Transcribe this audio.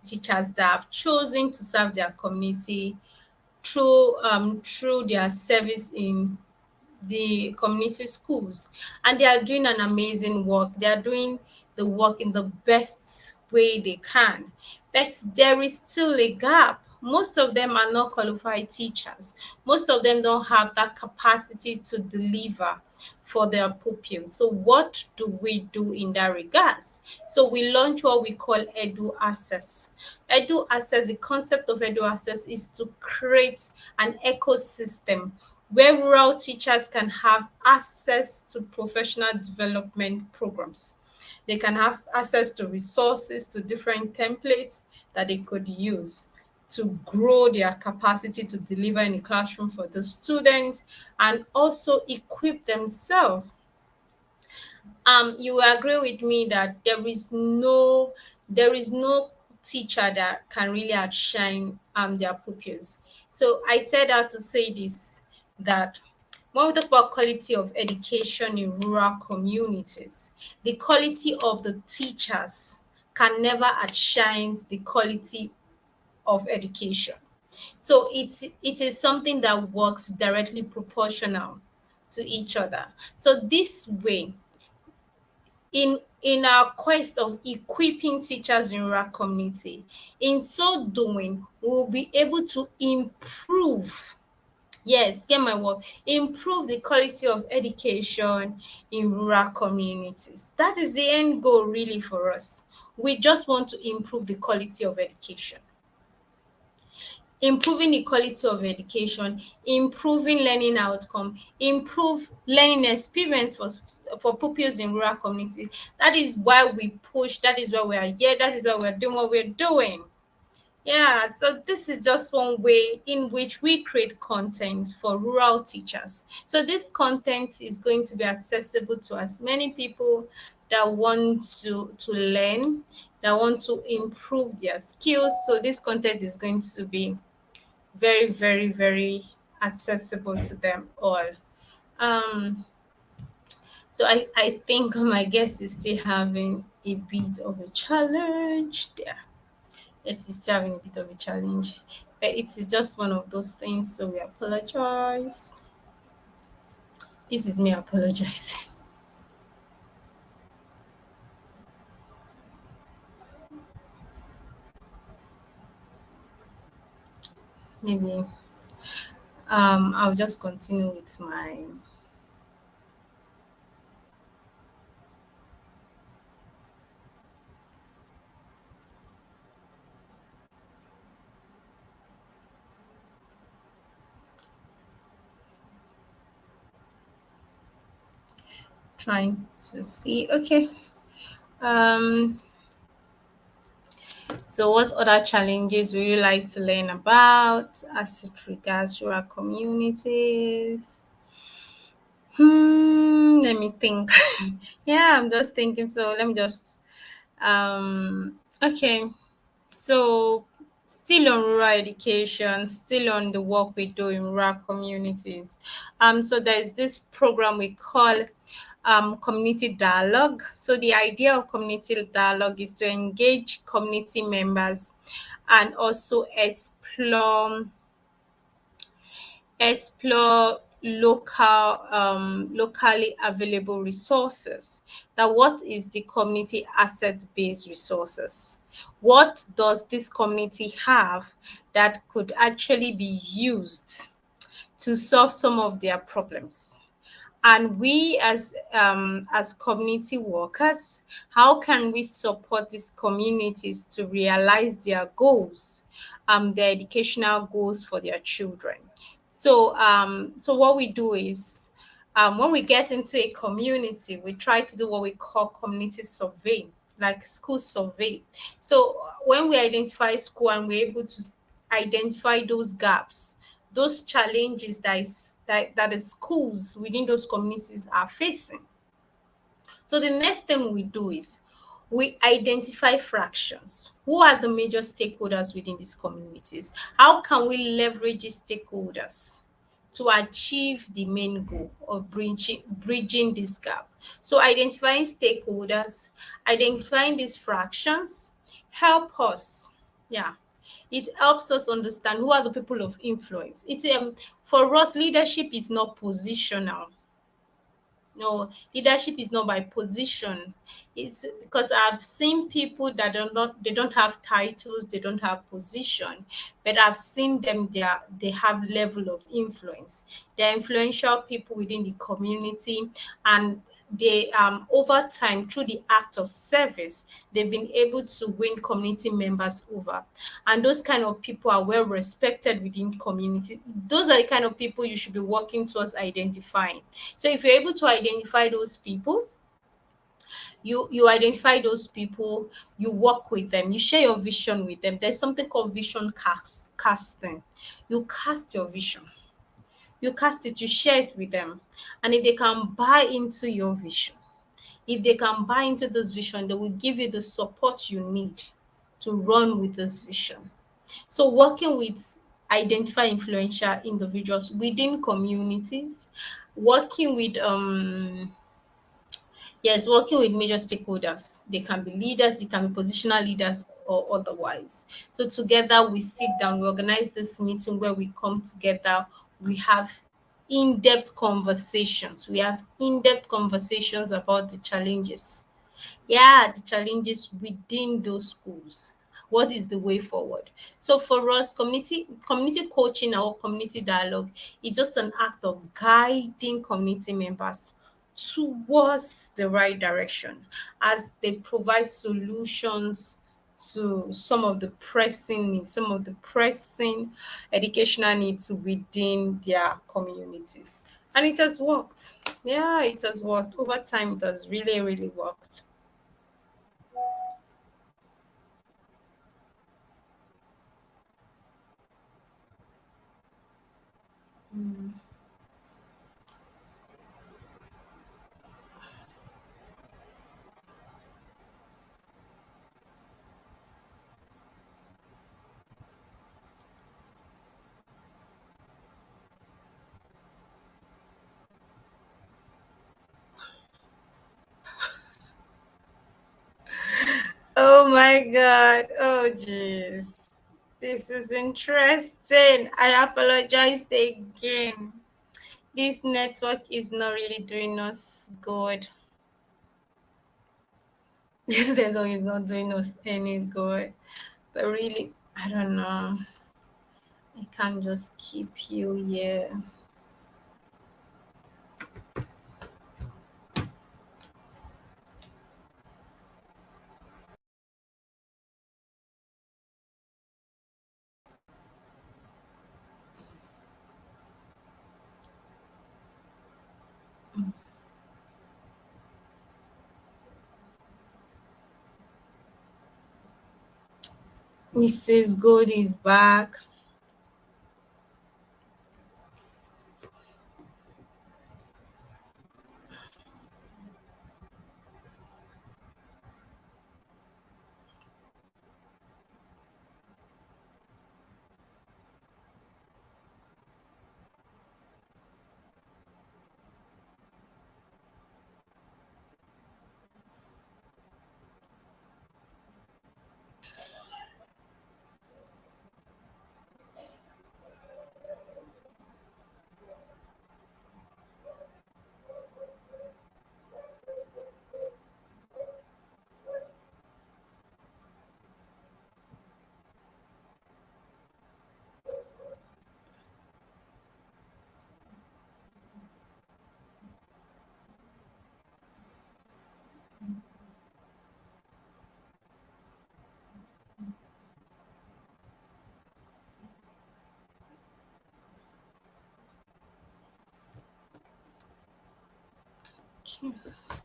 teachers that have chosen to serve their community through their service in the community schools, and they are doing an amazing work. They are doing the work in the best way they can, but there is still a gap. Most of them are not qualified teachers. Most of them don't have that capacity to deliver for their pupils. So what do we do in that regards? So we launch what we call Edu Access. Edu Access, the concept of Edu Access is to create an ecosystem where rural teachers can have access to professional development programs. They can have access to resources, to different templates that they could use to grow their capacity to deliver in the classroom for the students, and also equip themselves. You agree with me that there is no teacher that can really outshine their pupils. So I said that to say this, that when we talk about quality of education in rural communities, the quality of the teachers can never outshine the quality of education. So it is something that works directly proportional to each other. So this way, in our quest of equipping teachers in rural community, in so doing, we will be able to improve, yes, get my word, improve the quality of education in rural communities. That is the end goal really for us. We just want to improve the quality of education. Improving the quality of education, improving learning outcome, improve learning experience for pupils in rural communities. That is why we push, that is why we are here, that is why we're doing what we're doing. Yeah, so this is just one way in which we create content for rural teachers. So this content is going to be accessible to as many people that want to learn, that want to improve their skills. So this content is going to be very, very, very accessible to them all. Um, so I think my guest is still having a bit of a challenge there. Yes, he's still having a bit of a challenge. But it is just one of those things, so we apologize. This is me apologizing. Maybe I'll just continue with my trying to see. Okay. Um So, what other challenges would you like to learn about as it regards rural communities? Let me think. Yeah, I'm just thinking. So, let me just. Okay. So, still on rural education, still on the work we do in rural communities. So there's this program we call community dialogue. So the idea of community dialogue is to engage community members and also explore locally available resources. That what is the community asset based resources? What does this community have that could actually be used to solve some of their problems? And we as community workers, how can we support these communities to realize their goals, their educational goals for their children? So what we do is, when we get into a community, we try to do what we call community survey, like school survey. So when we identify school and we're able to identify those gaps, those challenges that the schools within those communities are facing. So the next thing we do is we identify fractions. Who are the major stakeholders within these communities? How can we leverage these stakeholders to achieve the main goal of bridging this gap? So identifying stakeholders, identifying these fractions help us. Yeah, it helps us understand who are the people of influence. It's for us, leadership is not positional. No, leadership is not by position. It's because I've seen people that are not, they don't have titles, they don't have position, but I've seen them, they have level of influence. They're influential people within the community, and they over time, through the act of service, they've been able to win community members over. And those kind of people are well respected within community. Those are the kind of people you should be working towards identifying. So if you're able to identify those people, you identify those people, you work with them, you share your vision with them. There's something called casting. You cast your vision, you cast it, you share it with them. And if they can buy into your vision, if they can buy into this vision, they will give you the support you need to run with this vision. So working with identify influential individuals within communities, working with yes, working with major stakeholders. They can be leaders, they can be positional leaders or otherwise. So together we sit down, we organize this meeting where we come together, we have in-depth conversations. We have in-depth conversations about the challenges, yeah, the challenges within those schools. What is the way forward? So for us, community coaching or community dialogue is just an act of guiding community members towards the right direction as they provide solutions to some of the pressing needs, some of the pressing educational needs within their communities. And it has worked. Yeah, it has worked. Over time, it has really, really worked. Oh my God. Oh, jeez. This is interesting. I apologize again. This network is not really doing us good. This network is not doing us any good. But really, I don't know. I can't just keep you here. Mrs. Good is back. Okay.